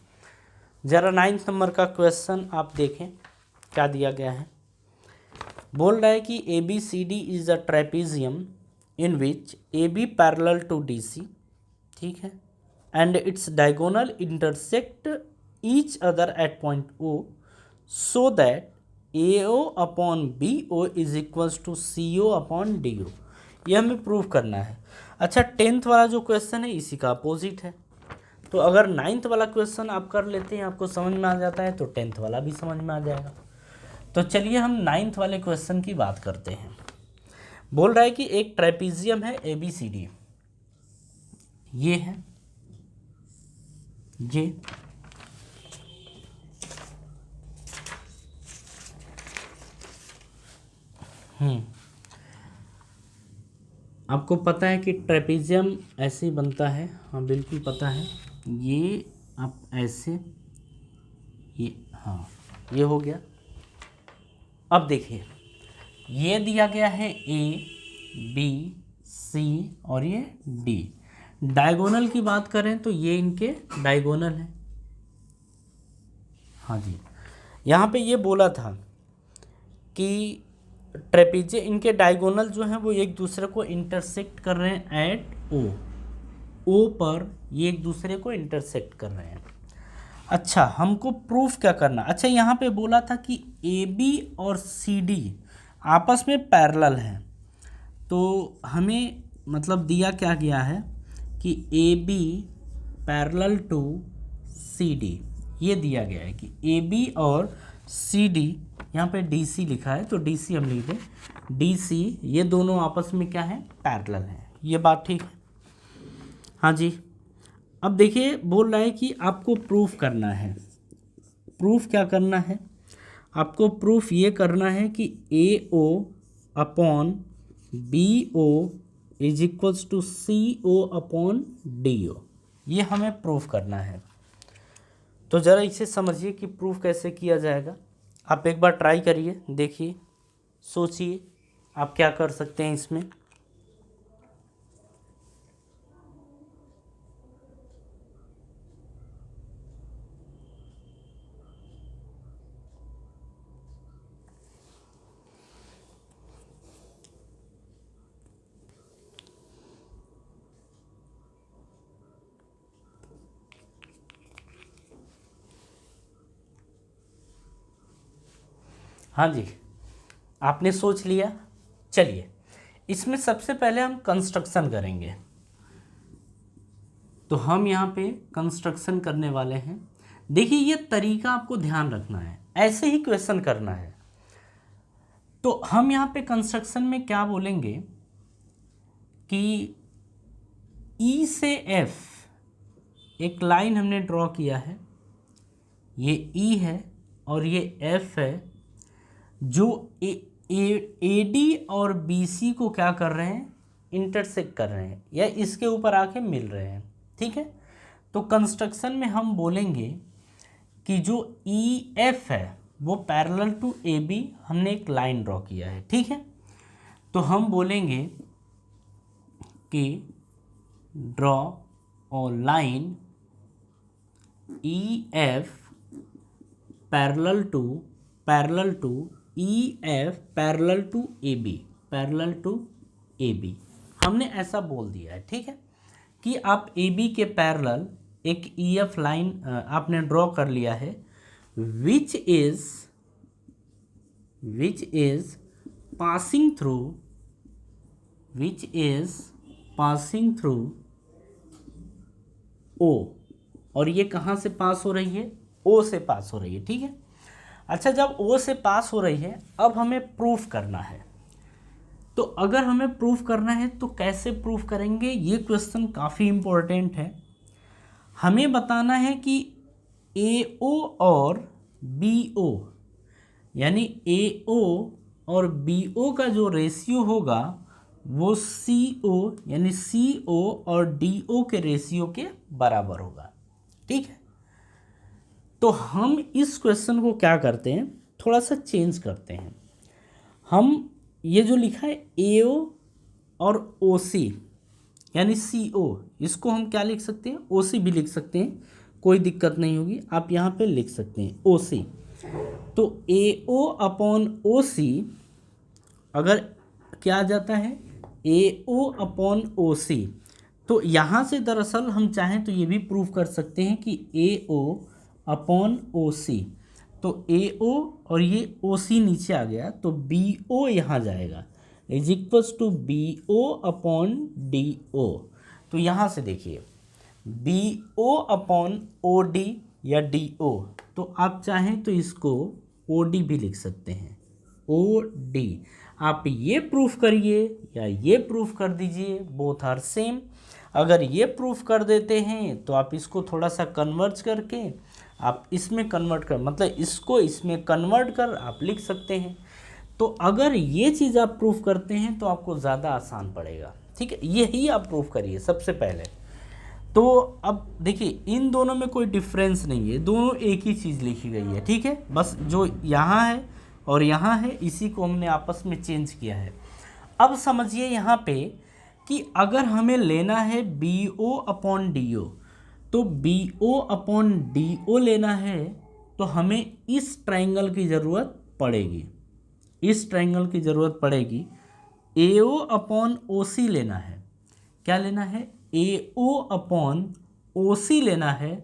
ज़रा 9th नंबर का क्वेश्चन आप देखें क्या दिया गया है। बोल रहा है कि A B C D is a trapezium in which A B parallel to D C, ठीक है, and its diagonal intersect each other at point O so that AO upon BO is equals to CO upon DO। ये हमें prove करना है। अच्छा, 10th वाला जो question है इसी का अपोजिट है। तो अगर 9th वाला क्वेश्चन आप कर लेते हैं, आपको समझ में आ जाता है, तो 10th वाला भी समझ में आ जाएगा। तो चलिए हम 9th वाले क्वेश्चन की बात करते हैं। बोल रहा है कि एक ट्रेपीजियम है ABCD, ये है, ये आपको पता है कि ट्रेपीजियम ऐसे ही बनता है। हाँ बिल्कुल पता है। ये आप ऐसे, ये, हाँ ये हो गया। अब देखिए, ये दिया गया है A B C और ये D। डायगोनल की बात करें तो ये इनके डायगोनल हैं। हाँ जी, यहाँ पे ये बोला था कि ट्रेपीजियम इनके डायगोनल जो हैं वो एक दूसरे को इंटरसेक्ट कर रहे हैं एट O पर, ये एक दूसरे को इंटरसेक्ट कर रहे हैं। अच्छा, हमको प्रूफ क्या करना। अच्छा, यहाँ पे बोला था कि AB और CD आपस में पैरेलल हैं। तो हमें मतलब दिया क्या गया है कि AB पैरेलल टू CD, ये दिया गया है कि AB और CD, यहाँ पे DC लिखा है तो DC हम लिख दें, DC ये दोनों आपस में क्या है, पैरेलल हैं। ये बात ठीक है। हाँ जी, अब देखिए बोल रहा है कि आपको प्रूफ करना है। प्रूफ क्या करना है आपको? प्रूफ ये करना है कि AO upon BO is equals to CO upon DO। ये हमें प्रूफ करना है। तो ज़रा इसे समझिए कि प्रूफ कैसे किया जाएगा। आप एक बार ट्राई करिए, देखिए, सोचिए आप क्या कर सकते हैं इसमें। हाँ जी, आपने सोच लिया। चलिए, इसमें सबसे पहले हम कंस्ट्रक्शन करेंगे। तो हम यहाँ पे कंस्ट्रक्शन करने वाले हैं। देखिए, ये तरीका आपको ध्यान रखना है, ऐसे ही क्वेश्चन करना है। तो हम यहाँ पे कंस्ट्रक्शन में क्या बोलेंगे कि E से F एक लाइन हमने ड्रॉ किया है, ये E है और ये F है, जो AD और BC को क्या कर रहे हैं, इंटरसेक्ट कर रहे हैं या इसके ऊपर आके मिल रहे हैं। ठीक है, तो कंस्ट्रक्शन में हम बोलेंगे कि जो EF है वो पैरेलल टू AB हमने एक लाइन ड्रॉ किया है। ठीक है, तो हम बोलेंगे कि ड्रॉ और line EF parallel to EF parallel to AB हमने ऐसा बोल दिया है। ठीक है, कि आप AB के पैरेलल एक EF लाइन आपने ड्रॉ कर लिया है, which is passing through O, और ये कहाँ से पास हो रही है, O से पास हो रही है। ठीक है, अच्छा, जब O से पास हो रही है, अब हमें प्रूफ करना है। तो अगर हमें प्रूफ करना है तो कैसे प्रूफ करेंगे, ये क्वेश्चन काफ़ी इम्पोर्टेंट है। हमें बताना है कि AO और BO, यानी AO और BO का जो रेशियो होगा वो CO यानी CO और DO के रेशियो के बराबर होगा। ठीक है, तो हम इस क्वेश्चन को क्या करते हैं, थोड़ा सा चेंज करते हैं। हम ये जो लिखा है AO और OC यानी CO, इसको हम क्या लिख सकते हैं, OC भी लिख सकते हैं, कोई दिक्कत नहीं होगी। आप यहाँ पे लिख सकते हैं OC। तो AO अपॉन OC अगर क्या आ जाता है, AO अपॉन OC, तो यहाँ से दरअसल हम चाहें तो ये भी प्रूफ कर सकते हैं कि AO अपॉन ओ सी, तो ए ओ और ये ओ सी नीचे आ गया, तो बी ओ यहाँ जाएगा, is equals to B O upon D O. तो यहाँ से देखिए B O upon O D या डी ओ, तो आप चाहें तो इसको ओ डी भी लिख सकते हैं, ओ डी। आप ये प्रूफ करिए या ये प्रूफ कर दीजिए, बोथ आर सेम। अगर ये प्रूफ कर देते हैं तो आप इसको थोड़ा सा कन्वर्ट करके आप इसमें कन्वर्ट कर, मतलब इसको इसमें कन्वर्ट कर आप लिख सकते हैं। तो अगर ये चीज़ आप प्रूफ करते हैं तो आपको ज़्यादा आसान पड़ेगा, ठीक है। यही आप प्रूफ करिए सबसे पहले। तो अब देखिए इन दोनों में कोई डिफरेंस नहीं है, दोनों एक ही चीज़ लिखी गई है, ठीक है। बस जो यहाँ है और यहाँ है इसी को हमने आपस में चेंज किया है। अब समझिए यहाँ पे कि अगर हमें लेना है B O upon D O, तो B O upon D O लेना है तो हमें इस ट्रायंगल की ज़रूरत पड़ेगी, इस ट्रायंगल की ज़रूरत पड़ेगी। ए ओ अपॉन ओ सी लेना है, क्या लेना है, ए ओ अपॉन ओ सी लेना है,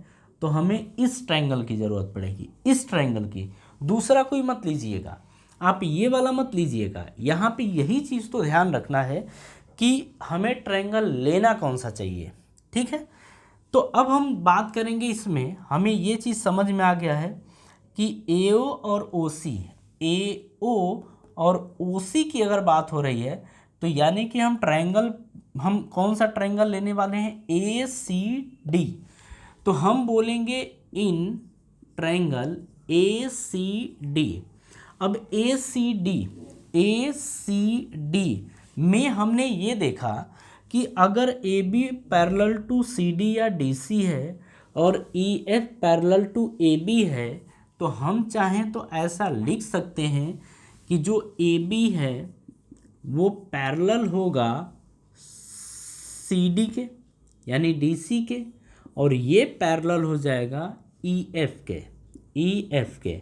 तो हमें इस ट्रायंगल की ज़रूरत पड़ेगी, इस ट्रायंगल की। दूसरा कोई मत लीजिएगा, आप ये वाला मत लीजिएगा। यहाँ पे यही चीज़ तो ध्यान रखना है कि हमें ट्रायंगल लेना कौन सा चाहिए, ठीक है। तो अब हम बात करेंगे इसमें, हमें ये चीज़ समझ में आ गया है कि ए ओ और ओ सी, ए ओ और ओ सी की अगर बात हो रही है तो यानी कि हम कौन सा ट्रायंगल लेने वाले हैं, ए सी डी। तो हम बोलेंगे in triangle A C D. अब ए सी डी में हमने ये देखा कि अगर A B parallel to C D या डी सी है और E F parallel to A B है, तो हम चाहें तो ऐसा लिख सकते हैं कि जो ए बी है वो पैरेलल होगा सी डी के यानी डी सी के, और ये पैरेलल हो जाएगा ई एफ के।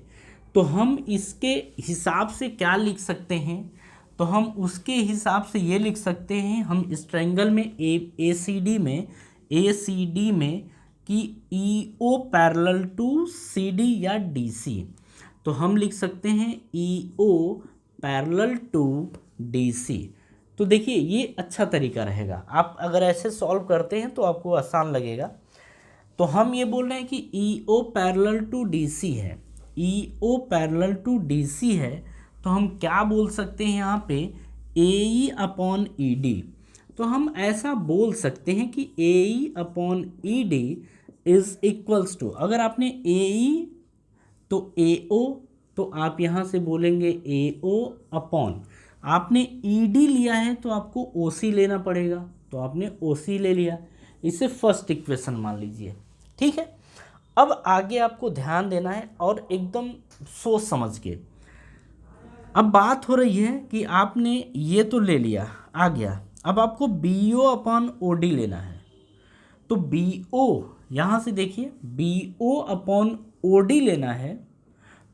तो हम इसके हिसाब से क्या लिख सकते हैं, तो हम उसके हिसाब से ये लिख सकते हैं, हम इस ट्रायंगल में ए सी डी में कि ई O parallel to C D या डी सी, तो हम लिख सकते हैं ई ओ पैरेलल टू डी सी। तो देखिए ये अच्छा तरीका रहेगा, आप अगर ऐसे सॉल्व करते हैं तो आपको आसान लगेगा। तो हम ये बोल रहे हैं कि ई O parallel to D C है, E O parallel to D C है, तो हम क्या बोल सकते हैं यहाँ पे, ए ई अपॉन ई डी। तो हम ऐसा बोल सकते हैं कि A E upon E D is equals to, अगर आपने ए ई तो ए ओ, तो आप यहाँ से बोलेंगे ए ओ अपॉन, आपने ई डी लिया है तो आपको ओ सी लेना पड़ेगा, तो आपने ओ सी ले लिया, इसे फर्स्ट इक्वेशन मान लीजिए, ठीक है। अब आगे आपको ध्यान देना है और एकदम सोच समझ के। अब बात हो रही है कि आपने ये तो ले लिया, आ गया, अब आपको B O upon O D लेना है। तो बी ओ यहाँ से देखिए B O upon O D लेना है,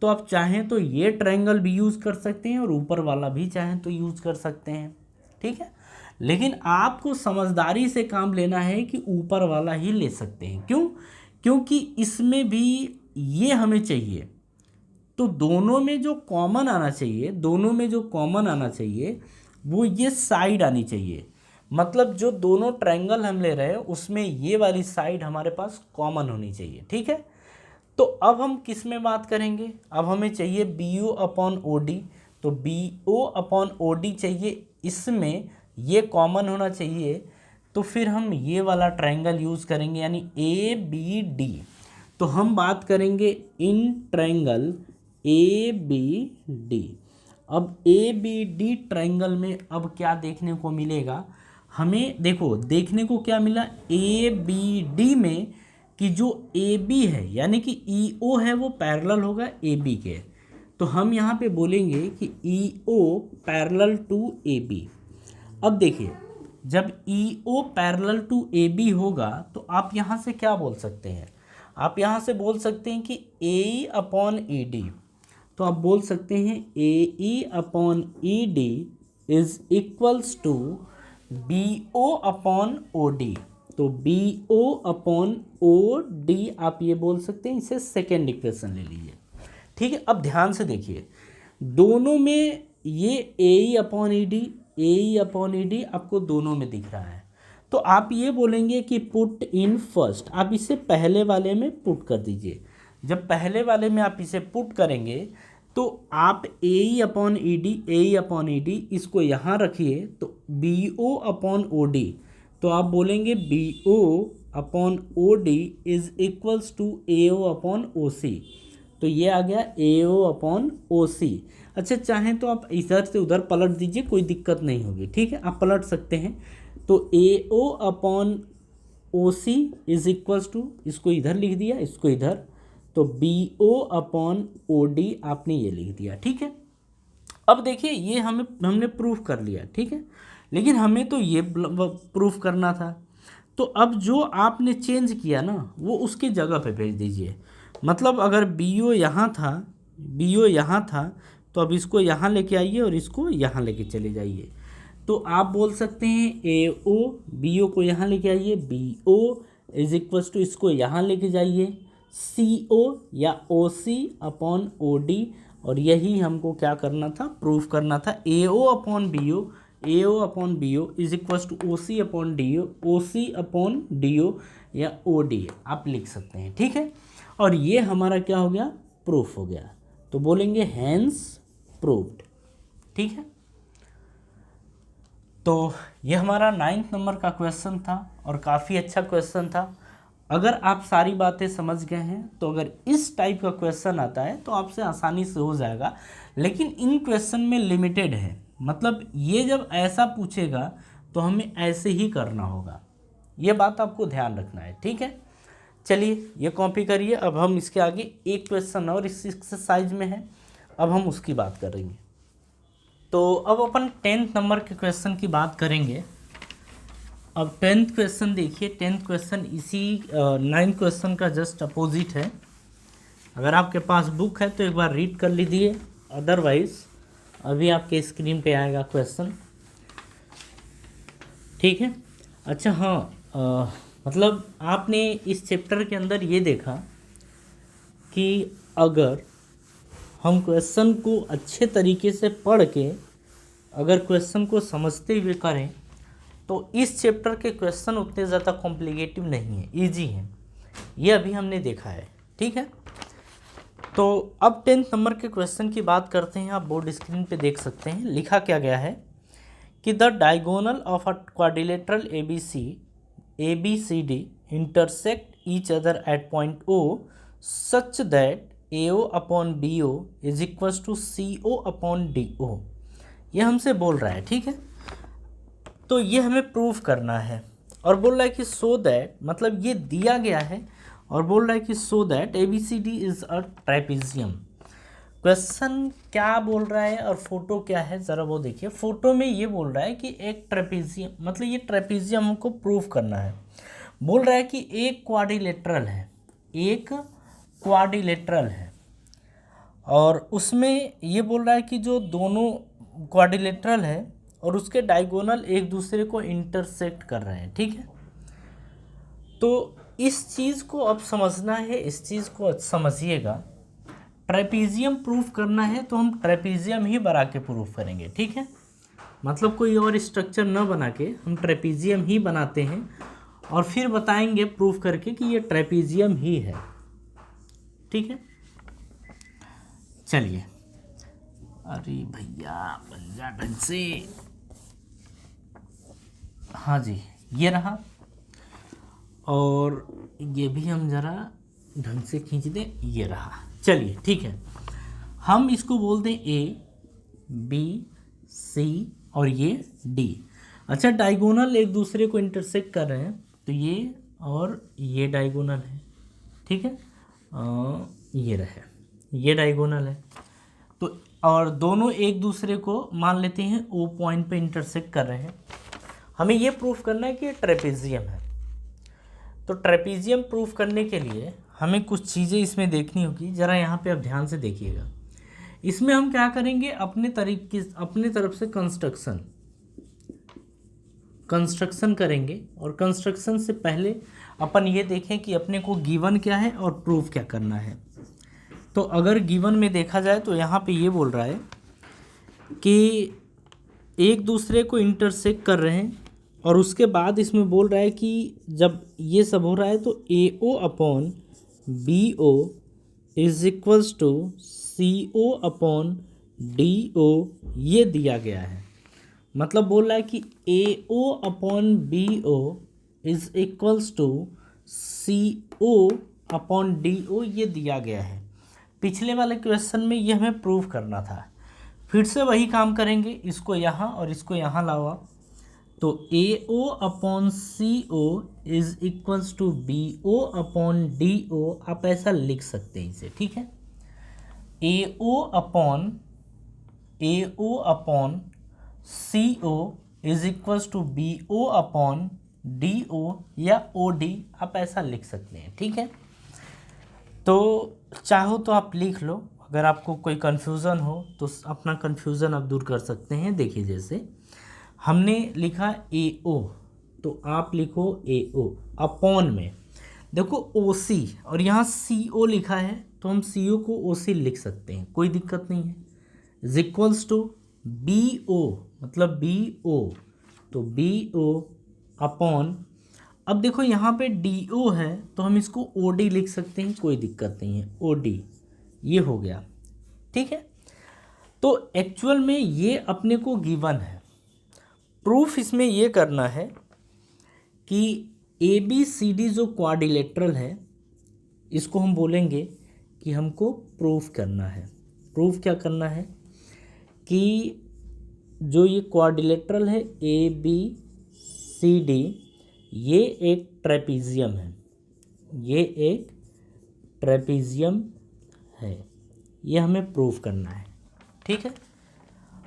तो आप चाहें तो ये ट्रायंगल भी यूज़ कर सकते हैं और ऊपर वाला भी चाहें तो यूज़ कर सकते हैं, ठीक है। लेकिन आपको समझदारी से काम लेना है कि ऊपर वाला ही ले सकते हैं, क्यों, क्योंकि इसमें भी ये हमें चाहिए। तो दोनों में जो कॉमन आना चाहिए वो ये साइड आनी चाहिए, मतलब जो दोनों ट्रायंगल हम ले रहे हैं उसमें ये वाली साइड हमारे पास कॉमन होनी चाहिए, ठीक है। तो अब हम किस में बात करेंगे, अब हमें चाहिए B O upon O D, तो B O upon O D चाहिए, इसमें ये कॉमन होना चाहिए, तो फिर हम ये वाला ट्रायंगल यूज़ करेंगे यानी ए बी डी। तो हम बात करेंगे in triangle A B D. अब ए बी डी ट्रायंगल में अब क्या देखने को मिलेगा, हमें देखो देखने को क्या मिला, ए बी डी में कि जो ए बी है यानी कि ई ओ है वो पैरेलल होगा ए बी के, तो हम यहाँ पे बोलेंगे कि ई O parallel to A B. अब देखिए जब ई O parallel to A B होगा तो आप यहाँ से क्या बोल सकते हैं, आप यहाँ से बोल सकते हैं कि A E upon E D, तो आप बोल सकते हैं A E upon E D is equals to B O upon O D. तो BO/OD आप ये बोल सकते हैं, इसे सेकेंड इक्वेशन ले लीजिए। ठीक है, अब ध्यान से देखिए, दोनों में ये AE/ED आपको दोनों में दिख रहा है, तो आप ये बोलेंगे कि पुट इन फर्स्ट, आप इसे पहले वाले में पुट कर दीजिए। जब पहले वाले में आप इसे पुट करेंगे तो आप AE/ED इसको यहाँ रखिए, तो BO/OD, तो आप बोलेंगे BO/OD is equals to AO/OC, तो ये आ गया AO/OC। अच्छा, चाहें तो आप इधर से उधर पलट दीजिए, कोई दिक्कत नहीं होगी। ठीक है, आप पलट सकते हैं। तो AO/OC इज इक्वल्स टू, इसको इधर लिख दिया, इसको इधर, तो BO/OD आपने ये लिख दिया। ठीक है, अब देखिए ये हमने प्रूफ कर लिया। ठीक है, लेकिन हमें तो ये प्रूफ करना था, तो अब जो आपने चेंज किया ना वो उसकी जगह पे भेज दीजिए। मतलब अगर BO यहाँ था तो अब इसको यहाँ लेके आइए और इसको यहाँ लेके चले जाइए। तो आप बोल सकते हैं AO, BO को यहाँ लेके आइए, BO इज इक्वल्स टू, इसको यहाँ लेके जाइए CO या OC/OD, और यही हमको क्या करना था, प्रूफ करना था। AO/BO is equals to OC/DO या OD आप लिख सकते हैं। ठीक है, और ये हमारा क्या हो गया, प्रूफ हो गया। तो बोलेंगे हैंस प्रूव्ड। ठीक है, तो ये हमारा 9th नंबर का क्वेश्चन था और काफ़ी अच्छा क्वेश्चन था। अगर आप सारी बातें समझ गए हैं तो अगर इस टाइप का क्वेश्चन आता है तो आपसे आसानी से हो जाएगा, लेकिन इन क्वेश्चन में लिमिटेड है। मतलब ये जब ऐसा पूछेगा तो हमें ऐसे ही करना होगा, ये बात आपको ध्यान रखना है। ठीक है, चलिए ये कॉपी करिए। अब हम इसके आगे एक क्वेश्चन और इस एक्सरसाइज में है, अब हम उसकी बात करेंगे। तो अब अपन 10th नंबर के क्वेश्चन की बात करेंगे। अब 10th क्वेश्चन देखिए, 10th क्वेश्चन इसी 9th क्वेश्चन का जस्ट अपोजिट है। अगर आपके पास बुक है तो एक बार रीड कर लीजिए, अदरवाइज अभी आपके स्क्रीन पे आएगा क्वेश्चन। ठीक है, अच्छा हाँ, मतलब आपने इस चैप्टर के अंदर ये देखा कि अगर हम क्वेश्चन को अच्छे तरीके से पढ़ के अगर क्वेश्चन को समझते हुए करें तो इस चैप्टर के क्वेश्चन उतने ज़्यादा कॉम्प्लिकेटिव नहीं है, इजी हैं, ये अभी हमने देखा है। ठीक है, तो अब 10th नंबर के क्वेश्चन की बात करते हैं। आप बोर्ड स्क्रीन पे देख सकते हैं, लिखा क्या गया है कि the diagonal of a quadrilateral ABCD intersect each other at point O such that AO/BO is equals to CO/DO, ये हमसे बोल रहा है। ठीक है, तो ये हमें प्रूफ करना है और बोल रहा है कि सो दैट, मतलब ये दिया गया है और बोल रहा है कि so that ABCD is a trapezium. Question क्या बोल रहा है और फोटो क्या है ज़रा वो देखिए। फोटो में ये बोल रहा है कि एक ट्रेपेजियम, मतलब ये ट्रेपेजियम हमको प्रूफ करना है। बोल रहा है कि एक क्वाड्रिलेटरल है और उसमें ये बोल रहा है कि जो दोनों क्वाड्रिलेटरल है और उसके डायगोनल एक दूसरे को इंटरसेक्ट कर रहे हैं। ठीक है, तो इस चीज़ को अब समझना है, इस चीज़ को समझिएगा। ट्रेपेजियम प्रूफ करना है तो हम ट्रेपेजियम ही बना के प्रूफ करेंगे। ठीक है, मतलब कोई और स्ट्रक्चर न बना के हम ट्रेपेजियम ही बनाते हैं और फिर बताएंगे प्रूफ करके कि ये ट्रेपेजियम ही है। ठीक है, चलिए, अरे भैया बन जा ढंग से, हाँ जी ये रहा, और ये भी हम ज़रा ढंग से खींच दें, ये रहा। चलिए ठीक है, हम इसको बोल दें A, B, C और ये D। अच्छा, डायगोनल एक दूसरे को इंटरसेक्ट कर रहे हैं तो ये और ये डायगोनल है। ठीक है, ये रहे, ये डायगोनल है, तो और दोनों एक दूसरे को मान लेते हैं O पॉइंट पे इंटरसेक्ट कर रहे हैं। हमें ये प्रूफ करना है कि ये ट्रेपेजियम है। तो ट्रेपेजियम प्रूफ करने के लिए हमें कुछ चीज़ें इसमें देखनी होगी, ज़रा यहाँ पे आप ध्यान से देखिएगा। इसमें हम क्या करेंगे, अपने तरफ से कंस्ट्रक्शन, कंस्ट्रक्शन करेंगे, और कंस्ट्रक्शन से पहले अपन ये देखें कि अपने को गिवन क्या है और प्रूफ क्या करना है। तो अगर गिवन में देखा जाए तो यहाँ पे ये बोल रहा है कि एक दूसरे को इंटरसेक्ट कर रहे हैं, और उसके बाद इसमें बोल रहा है कि जब ये सब हो रहा है तो A O upon B O is equals to C O upon D O ये दिया गया है। मतलब बोल रहा है कि A O upon B O is equals to C O upon D O ये दिया गया है। पिछले वाले क्वेश्चन में ये हमें प्रूव करना था, फिर से वही काम करेंगे, इसको यहाँ और इसको यहाँ लाओ आप। तो A O upon C O is equals to B O upon D O, आप ऐसा लिख सकते हैं इसे, ठीक है। A O upon C O is equals to B O upon D O या ओ डी, आप ऐसा लिख सकते हैं, ठीक है। तो चाहो तो आप लिख लो, अगर आपको कोई कन्फ्यूज़न हो तो अपना कन्फ्यूज़न आप दूर कर सकते हैं। देखिए जैसे हमने लिखा ए ओ, तो आप लिखो ए ओ अपॉन में देखो ओ सी, और यहाँ सी ओ लिखा है तो हम सी ओ को ओ सी लिख सकते हैं, कोई दिक्कत नहीं है। Is equals to B O, मतलब बी ओ, तो बी ओ अपॉन, अब देखो यहाँ पे डी ओ है तो हम इसको ओ डी लिख सकते हैं, कोई दिक्कत नहीं है, ओ डी ये हो गया, ठीक है। तो एक्चुअल में ये अपने को गिवन है। प्रूफ इसमें ये करना है कि ए बी सी डी जो क्वाड्रिलेटरल है, इसको हम बोलेंगे कि हमको प्रूफ करना है। प्रूफ क्या करना है कि जो ये क्वाड्रिलेटरल है ए बी सी डी, ये एक ट्रेपीजियम है, ये एक ट्रेपीजियम है, ये हमें प्रूफ करना है, ठीक है।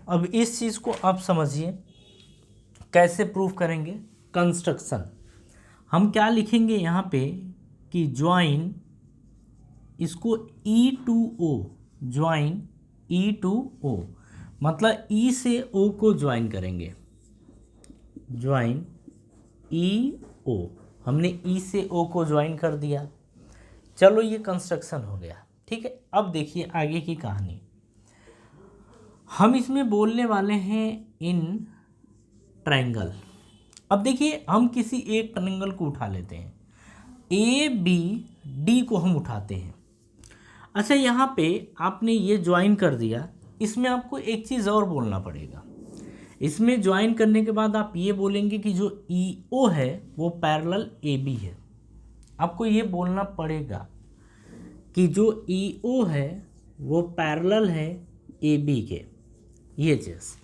अब इस चीज़ को आप समझिए कैसे प्रूफ करेंगे। कंस्ट्रक्शन हम क्या लिखेंगे यहाँ पे कि ज्वाइन इसको ई two O, join E two O, मतलब ई से ओ को ज्वाइन करेंगे, ज्वाइन ई ओ, हमने ई से ओ को ज्वाइन कर दिया। चलो ये कंस्ट्रक्शन हो गया, ठीक है। अब देखिए आगे की कहानी, हम इसमें बोलने वाले हैं इन ट्रायंगल। अब देखिए हम किसी एक ट्रायंगल को उठा लेते हैं, ए बी डी को हम उठाते हैं। अच्छा यहाँ पे आपने ये ज्वाइन कर दिया, इसमें आपको एक चीज़ और बोलना पड़ेगा। इसमें ज्वाइन करने के बाद आप ये बोलेंगे कि जो ई ओ है वो पैरेलल ए बी है। आपको ये बोलना पड़ेगा कि जो ई ओ है वो पैरेलल है ए बी के। ये चीज़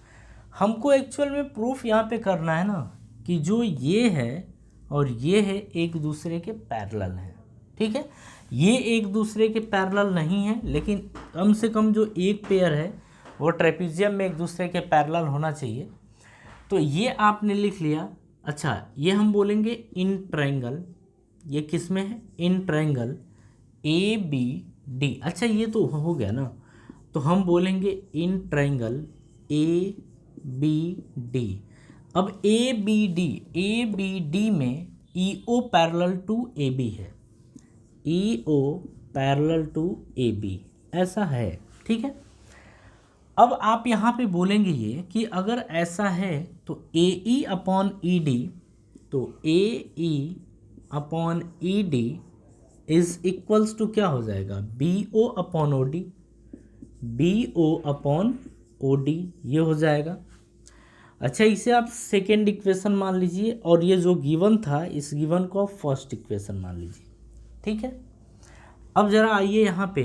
हमको एक्चुअल में प्रूफ यहाँ पे करना है ना, कि जो ये है और ये है एक दूसरे के पैरेलल हैं, ठीक है। ये एक दूसरे के पैरेलल नहीं है, लेकिन कम से कम जो एक पेयर है वो ट्रेपीजियम में एक दूसरे के पैरेलल होना चाहिए। तो ये आपने लिख लिया। अच्छा ये हम बोलेंगे इन ट्रायंगल, ये किस में है, in triangle A B D. अच्छा ये तो हो गया ना, तो हम बोलेंगे in triangle A B D. अब ए बी डी में E O parallel to A B है, E O parallel to A B ऐसा है, ठीक है। अब आप यहाँ पे बोलेंगे ये कि अगर ऐसा है तो A E upon E D, तो A E upon E D is equals to क्या हो जाएगा, B O upon O D, B O upon O D ये हो जाएगा। अच्छा इसे आप सेकेंड इक्वेशन मान लीजिए, और ये जो गिवन था इस गिवन को आप फर्स्ट इक्वेशन मान लीजिए, ठीक है। अब ज़रा आइए यहाँ पे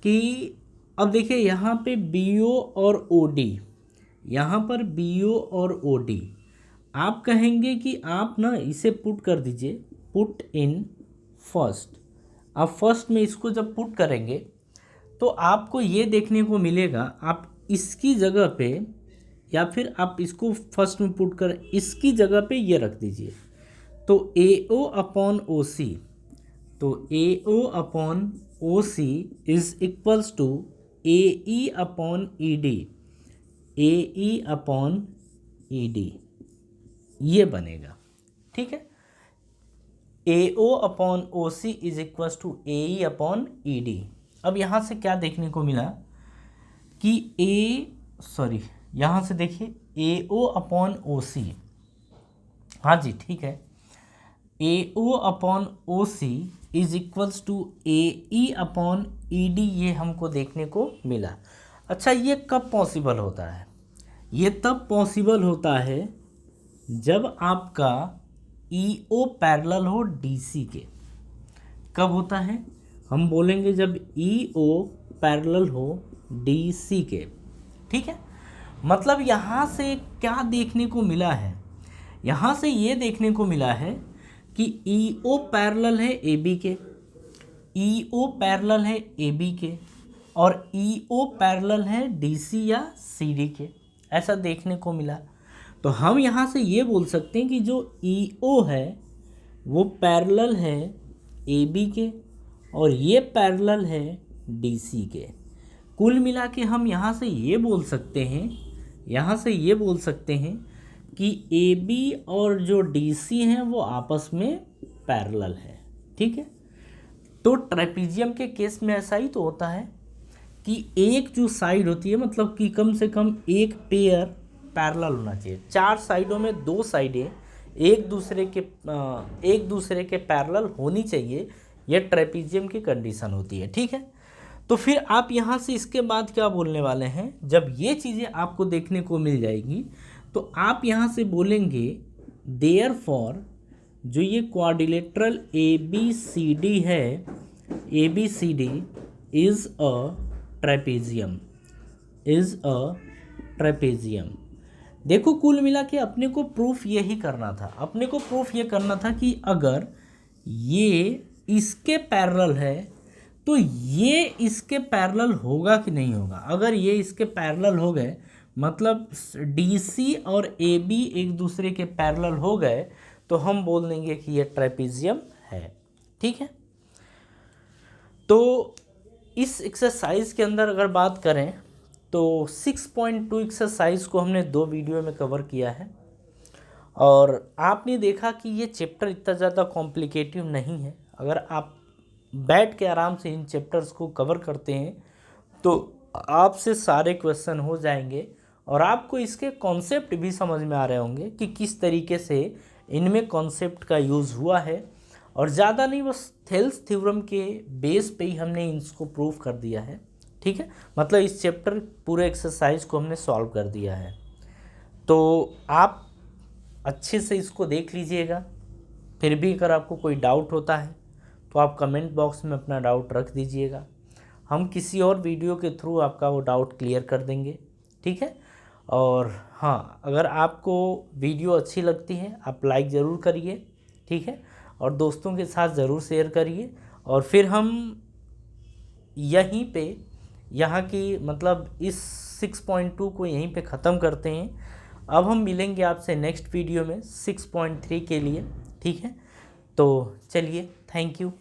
कि अब देखिए यहाँ पे बी ओ और ओ डी, यहाँ पर बी ओ और ओ डी, आप कहेंगे कि आप ना इसे पुट कर दीजिए, पुट इन फर्स्ट। आप फर्स्ट में इसको जब पुट करेंगे तो आपको ये देखने को मिलेगा, आप इसकी जगह पे या फिर आप इसको फर्स्ट में पुट कर इसकी जगह पे ये रख दीजिए, तो A O upon O C, तो A O upon O C is equals to A E upon E D, A E upon E D. ये बनेगा, ठीक है। AO upon OC is equal to AE upon ED। अब यहाँ से क्या देखने को मिला कि यहाँ से देखिए AO अपॉन OC, हाँ जी ठीक है, AO upon OC is equals to AE upon ED, ये हमको देखने को मिला। अच्छा, ये कब पॉसिबल होता है? ये तब पॉसिबल होता है जब आपका EO पैरेलल हो DC के। कब होता है? हम बोलेंगे जब EO पैरेलल हो DC के, ठीक है। मतलब यहाँ से क्या देखने को मिला है? यहाँ से ये देखने को मिला है कि EO पैरेलल है AB के, EO पैरेलल है AB के, और EO पैरेलल है DC या CD के, ऐसा देखने को मिला। तो हम यहाँ से ये बोल सकते हैं कि जो EO है वो पैरेलल है AB के और ये पैरेलल है DC के। कुल मिला के हम यहाँ से ये बोल सकते हैं कि AB और जो DC हैं वो आपस में पैरेलल है, ठीक है। तो ट्रेपीजियम के केस में ऐसा ही तो होता है कि एक जो साइड होती है, मतलब कि कम से कम एक पेयर पैरेलल होना चाहिए। चार साइडों में दो साइडें एक दूसरे के पैरेलल होनी चाहिए, यह ट्रेपीजियम की कंडीशन होती है, ठीक है। तो फिर आप यहाँ से इसके बाद क्या बोलने वाले हैं? जब ये चीज़ें आपको देखने को मिल जाएगी तो आप यहाँ से बोलेंगे देयरफॉर जो ये क्वाड्रिलेटरल ABCD है, ABCD इज़ अ ट्रेपीजियम। देखो, कुल मिला के अपने को प्रूफ यही करना था, कि अगर ये इसके पैरेलल है तो ये इसके पैरेलल होगा कि नहीं होगा। अगर ये इसके पैरेलल हो गए, मतलब DC और AB एक दूसरे के पैरेलल हो गए, तो हम बोल देंगे कि ये ट्रेपीजियम है, ठीक है। तो इस एक्सरसाइज के अंदर अगर बात करें तो 6.2 एक्सरसाइज को हमने 2 वीडियो में कवर किया है, और आपने देखा कि ये चैप्टर इतना ज़्यादा कॉम्प्लिकेटिव नहीं है। अगर आप बैठ के आराम से इन चैप्टर्स को कवर करते हैं तो आपसे सारे क्वेश्चन हो जाएंगे, और आपको इसके कॉन्सेप्ट भी समझ में आ रहे होंगे कि किस तरीके से इनमें कॉन्सेप्ट का यूज़ हुआ है। और ज़्यादा नहीं, बस थेल्स थ्योरम के बेस पे ही हमने इसको प्रूव कर दिया है, ठीक है। मतलब इस चैप्टर पूरे एक्सरसाइज को हमने सॉल्व कर दिया है। तो आप अच्छे से इसको देख लीजिएगा। फिर भी अगर आपको कोई डाउट होता है तो आप कमेंट बॉक्स में अपना डाउट रख दीजिएगा, हम किसी और वीडियो के थ्रू आपका वो डाउट क्लियर कर देंगे, ठीक है। और हाँ, अगर आपको वीडियो अच्छी लगती है आप लाइक ज़रूर करिए, ठीक है, और दोस्तों के साथ ज़रूर शेयर करिए। और फिर हम यहीं पे यहाँ की मतलब इस 6.2 को यहीं पे ख़त्म करते हैं। अब हम मिलेंगे आपसे नेक्स्ट वीडियो में 6.3 के लिए, ठीक है। तो चलिए, थैंक यू।